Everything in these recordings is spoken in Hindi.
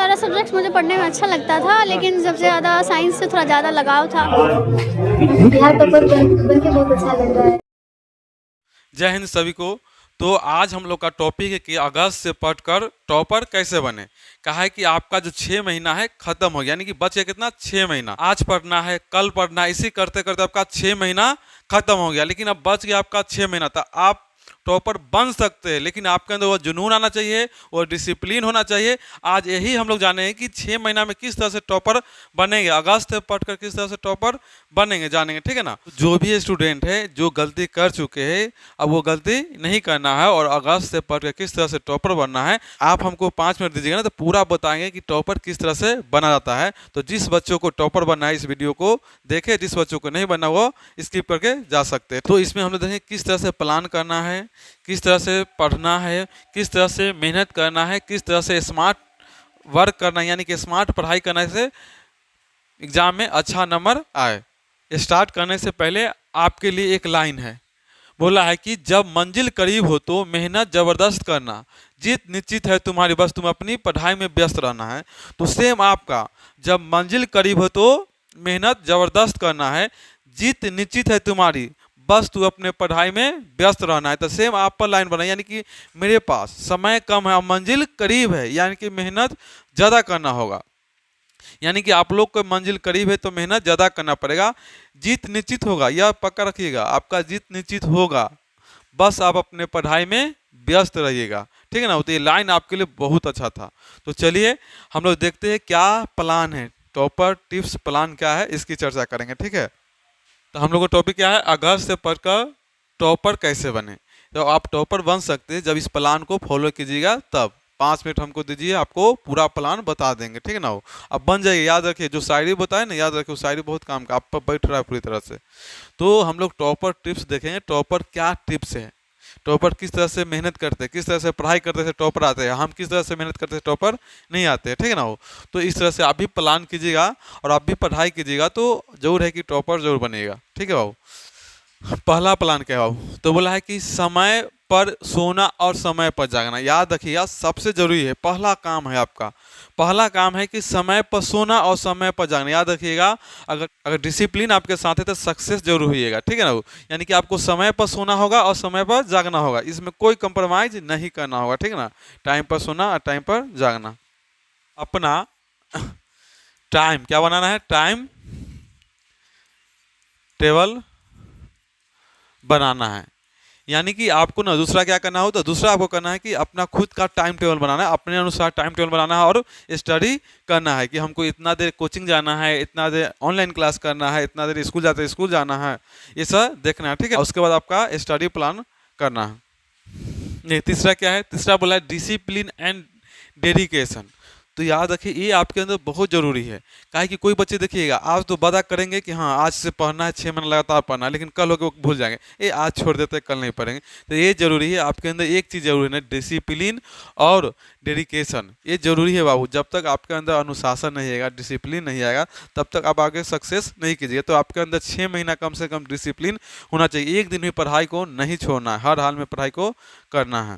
सारा सब्जेक्ट्स मुझे पढ़ने में अच्छा लगता था, लेकिन सबसे ज़्यादा साइंस से थोड़ा ज़्यादा लगाव था। बिहार टॉपर बन के बहुत अच्छा लग रहा है। जय हिंद सभी को। तो आज हम लोग का टॉपिक है कि अगस्त से पढ़कर टॉपर कैसे बने। कहा है कि आपका जो 6 महीना है खत्म हो गया, यानी कि बच गया कितना 6 महीना। आज पढ़ना है, कल पढ़ना है, इसी करते करते आपका 6 महीना खत्म हो गया, लेकिन अब बच गया आपका 6 महीना। तो आप टॉपर बन सकते हैं, लेकिन आपके अंदर वो जुनून आना चाहिए, वो डिसिप्लिन होना चाहिए। आज यही हम लोग जाने हैं कि 6 महीना में किस तरह से टॉपर बनेंगे, अगस्त से पढ़कर किस तरह से टॉपर बनेंगे, जानेंगे, ठीक है ना। जो भी स्टूडेंट है जो गलती कर चुके हैं, अब वो गलती नहीं करना है और अगस्त से पढ़कर किस तरह से टॉपर बनना है। आप हमको 5 मिनट दीजिएगा ना, तो पूरा बताएंगे कि टॉपर किस तरह से बना जाता है। तो जिस बच्चों को टॉपर बनना है इस वीडियो को देखे, जिस बच्चों को नहीं बनना वो स्किप करके जा सकते हैं। तो इसमें हम लोग देखेंगे किस तरह से प्लान करना है, किस तरह से पढ़ना है, किस तरह से मेहनत करना है, किस तरह से स्मार्ट वर्क करना है, यानी कि स्मार्ट पढ़ाई करने से एग्जाम में अच्छा नंबर आए। स्टार्ट करने से पहले आपके लिए एक लाइन है, बोला है कि जब मंजिल करीब हो तो मेहनत जबरदस्त करना, जीत निश्चित है तुम्हारी, बस तुम अपनी पढ़ाई में व्यस्त रहना है। तो सेम आपका जब मंजिल करीब हो तो मेहनत जबरदस्त करना है, जीत निश्चित है तुम्हारी, बस तू अपने पढ़ाई में व्यस्त रहना है। तो सेम आप पर लाइन बनाए, यानी कि मेरे पास समय कम है और मंजिल करीब है, यानी कि मेहनत ज़्यादा करना होगा। यानी कि आप लोग को मंजिल करीब है तो मेहनत ज़्यादा करना पड़ेगा। जीत निश्चित होगा, यह पक्का रखिएगा, आपका जीत निश्चित होगा, बस आप अपने पढ़ाई में व्यस्त रहिएगा, ठीक है ना। तो ये लाइन आपके लिए बहुत अच्छा था। तो चलिए हम लोग देखते हैं क्या प्लान है, टॉपर टिप्स प्लान क्या है, इसकी चर्चा करेंगे, ठीक है। तो हम लोग का टॉपिक क्या है, अगस्त से पढ़कर टॉपर कैसे बने। तो आप टॉपर बन सकते हैं जब इस प्लान को फॉलो कीजिएगा तब। 5 मिनट हमको दीजिए, आपको पूरा प्लान बता देंगे, ठीक है ना। वो अब बन जाइए, याद रखिए जो शायरी बताए ना, याद रखिए, शायरी बहुत काम का आप पर बैठ रहा है पूरी तरह से। तो हम लोग टॉपर टिप्स देखेंगे, टॉपर क्या टिप्स है, टॉपर किस तरह से मेहनत करते हैं, किस तरह से पढ़ाई करते थे टॉपर आते हैं, हम किस तरह से मेहनत करते थे टॉपर नहीं आते हैं, ठीक है ना। वो तो इस तरह से आप भी प्लान कीजिएगा और आप भी पढ़ाई कीजिएगा तो जरूर है कि टॉपर जरूर बनेगा, ठीक है बाबू। पहला प्लान क्या है बाबू, तो बोला है कि समय पर सोना और समय पर जागना। याद रखिएगा सबसे जरूरी है, पहला काम है आपका, पहला काम है कि समय पर सोना और समय पर जागना। याद रखिएगा, अगर डिसिप्लिन आपके साथ है तो सक्सेस जरूर होइएगा, ठीक है ना। यानी कि आपको समय पर सोना होगा और समय पर जागना होगा, इसमें कोई कंप्रोमाइज नहीं करना होगा, ठीक है ना। टाइम पर सोना और टाइम पर जागना। अपना टाइम क्या बनाना है, टाइम टेबल बनाना है। यानी कि आपको ना दूसरा क्या करना हो, तो दूसरा आपको करना है कि अपना खुद का टाइम टेबल बनाना है, अपने अनुसार टाइम टेबल बनाना है और स्टडी करना है कि हमको इतना देर कोचिंग जाना है, इतना देर ऑनलाइन क्लास करना है, इतना देर स्कूल जाते स्कूल जाना है, ये सब देखना है, ठीक है। उसके बाद आपका स्टडी प्लान करना है। ये तीसरा क्या है, तीसरा बोला है डिसिप्लिन एंड डेडिकेशन। तो याद रखिए ये आपके अंदर बहुत ज़रूरी है। काहे कि कोई बच्चे देखिएगा आज तो वादा करेंगे कि हाँ आज से पढ़ना है, 6 महीना लगातार पढ़ना है, लेकिन कल होकर वो भूल जाएंगे, ये आज छोड़ देते हैं, कल नहीं पढ़ेंगे। तो ये जरूरी है, आपके अंदर एक चीज़ जरूरी है, डिसिप्लिन और डेडिकेशन, ये जरूरी है बाबू। जब तक आपके अंदर अनुशासन नहीं आएगा, डिसिप्लिन नहीं आएगा, तब तक आप आगे सक्सेस नहीं कीजिएगा। तो आपके अंदर 6 महीना कम से कम डिसिप्लिन होना चाहिए, एक दिन भी पढ़ाई को नहीं छोड़ना है, हर हाल में पढ़ाई को करना है।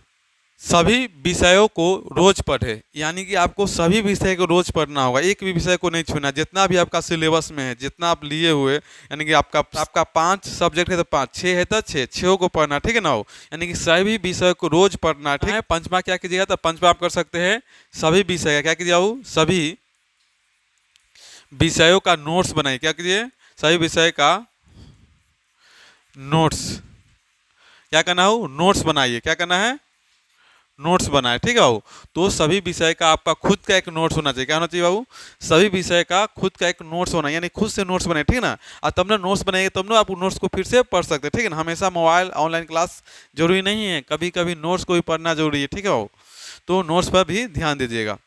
सभी विषयों को रोज पढ़े, यानी कि आपको सभी विषय को रोज पढ़ना होगा, एक भी विषय को नहीं छूना। जितना भी आपका सिलेबस में है, जितना आप लिए हुए, यानी कि आपका 5 सब्जेक्ट है तो 5, 6 है तो 6 को पढ़ना, ठीक है ना। यानी कि सभी विषय को रोज पढ़ना, ठीक है। पंचमा क्या कीजिएगा, तो पंचमा आप कर सकते हैं सभी विषय का क्या कीजिए, सभी विषयों का नोट्स बनाइए। क्या कीजिए, सभी विषय का नोट्स, क्या करना हो, नोट्स बनाइए। क्या करना है, नोट्स बनाए, ठीक है बाबू। तो सभी विषय का आपका खुद का एक नोट्स होना चाहिए। क्या होना चाहिए बाबू, सभी विषय का खुद का एक नोट्स होना, यानी खुद से नोट्स बनाए, ठीक है ना। और तब ना नोट्स बनाएंगे तब ना आप नोट्स को फिर से पढ़ सकते हैं, ठीक है ना। हमेशा मोबाइल ऑनलाइन क्लास जरूरी नहीं है, कभी कभी नोट्स को भी पढ़ना जरूरी है, ठीक है बाबू। तो नोट्स पर भी ध्यान दीजिएगा।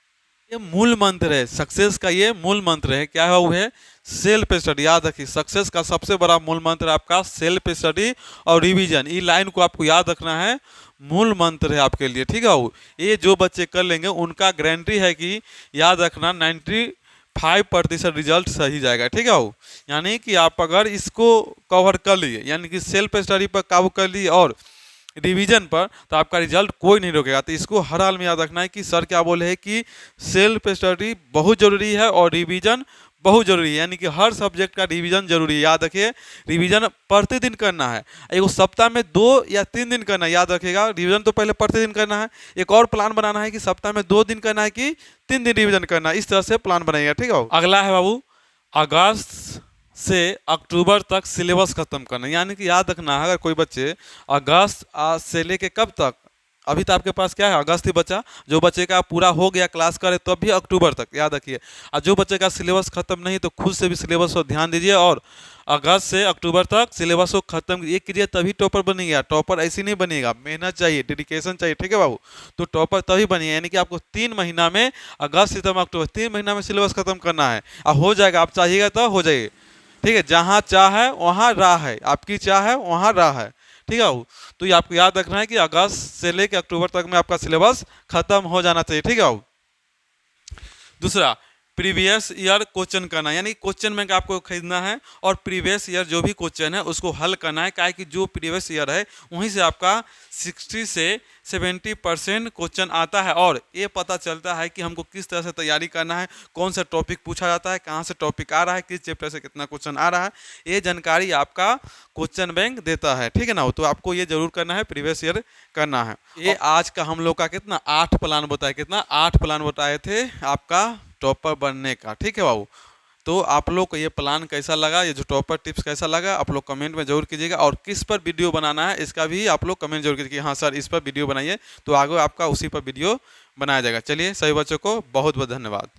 ये मूल मंत्र है सक्सेस का, ये मूल मंत्र है, क्या है वो है सेल्फ स्टडी। याद रखिए सक्सेस का सबसे बड़ा मूल मंत्र आपका सेल्फ स्टडी और रिवीजन। ये लाइन को आपको याद रखना है, मूल मंत्र है आपके लिए, ठीक है वो। ये जो बच्चे कर लेंगे उनका गारंटी है कि याद रखना 95% रिजल्ट सही जाएगा, ठीक है वो। यानी कि आप अगर इसको कवर कर लिए, यानी कि सेल्फ स्टडी पर काबू कर लिए और रिवीजन पर, तो आपका रिजल्ट कोई नहीं रोकेगा। तो इसको हर हाल में याद रखना है कि सर क्या बोले हैं कि सेल्फ स्टडी बहुत जरूरी है और रिवीजन बहुत जरूरी है, यानी कि हर सब्जेक्ट का रिवीजन जरूरी है। याद रखिए, रिवीजन प्रतिदिन करना है, एगो सप्ताह में 2 या 3 दिन करना है। याद रखिएगा, रिवीजन तो पहले प्रतिदिन करना है, एक और प्लान बनाना है कि सप्ताह में 2 दिन करना है कि 3 दिन रिवीजन करना है। इस तरह से प्लान बनाइएगा, ठीक है। अगला है बाबू, अगस्त से अक्टूबर तक सिलेबस खत्म करना, यानी कि याद रखना है अगर कोई बच्चे अगस्त से लेके कब तक, अभी तो आपके पास क्या है अगस्त ही बचा, जो बच्चे का पूरा हो गया क्लास करे तो अभी अक्टूबर तक, याद रखिए। और जो बच्चे का सिलेबस खत्म नहीं तो खुद से भी सिलेबस पर ध्यान दीजिए और अगस्त से अक्टूबर तक सिलेबस को खत्म ये कीजिए, तभी टॉपर बनेगा। टॉपर ऐसे नहीं बनेगा, मेहनत चाहिए, डेडिकेशन चाहिए, ठीक है बाबू। तो टॉपर तभी बनेगा, यानी कि आपको 3 महीना में, अगस्त सितंबर अक्टूबर 3 महीना में सिलेबस खत्म करना है और हो जाएगा। आप चाहिएगा तो हो जाइए, ठीक है। जहाँ चाह है वहाँ राह है, आपकी चाह है वहाँ राह है, ठीक है। तो ये आपको याद रखना है कि अगस्त से लेकर अक्टूबर तक में आपका सिलेबस खत्म हो जाना चाहिए, ठीक है। दूसरा, प्रीवियस ईयर क्वेश्चन करना, यानी क्वेश्चन बैंक आपको खरीदना है और प्रीवियस ईयर जो भी क्वेश्चन है उसको हल करना है। काहे कि जो प्रीवियस ईयर है वहीं से आपका 60 से 70% क्वेश्चन आता है और ये पता चलता है कि हमको किस तरह से तैयारी करना है, कौन सा टॉपिक पूछा जाता है, कहाँ से टॉपिक आ रहा है, किस चैप्टर से कितना क्वेश्चन आ रहा है, ये जानकारी आपका क्वेश्चन बैंक देता है, ठीक है ना। तो आपको ये जरूर करना है, प्रीवियस ईयर करना है। ये आज का हम लोग का कितना 8 प्लान बताया, कितना 8 प्लान बताए थे आपका टॉपर बनने का, ठीक है बाबू। तो आप लोग को ये प्लान कैसा लगा, ये जो टॉपर टिप्स कैसा लगा, आप लोग कमेंट में जरूर कीजिएगा और किस पर वीडियो बनाना है इसका भी आप लोग कमेंट जरूर कीजिए कि हाँ सर इस पर वीडियो बनाइए, तो आगे आपका उसी पर वीडियो बनाया जाएगा। चलिए सभी बच्चों को बहुत बहुत धन्यवाद।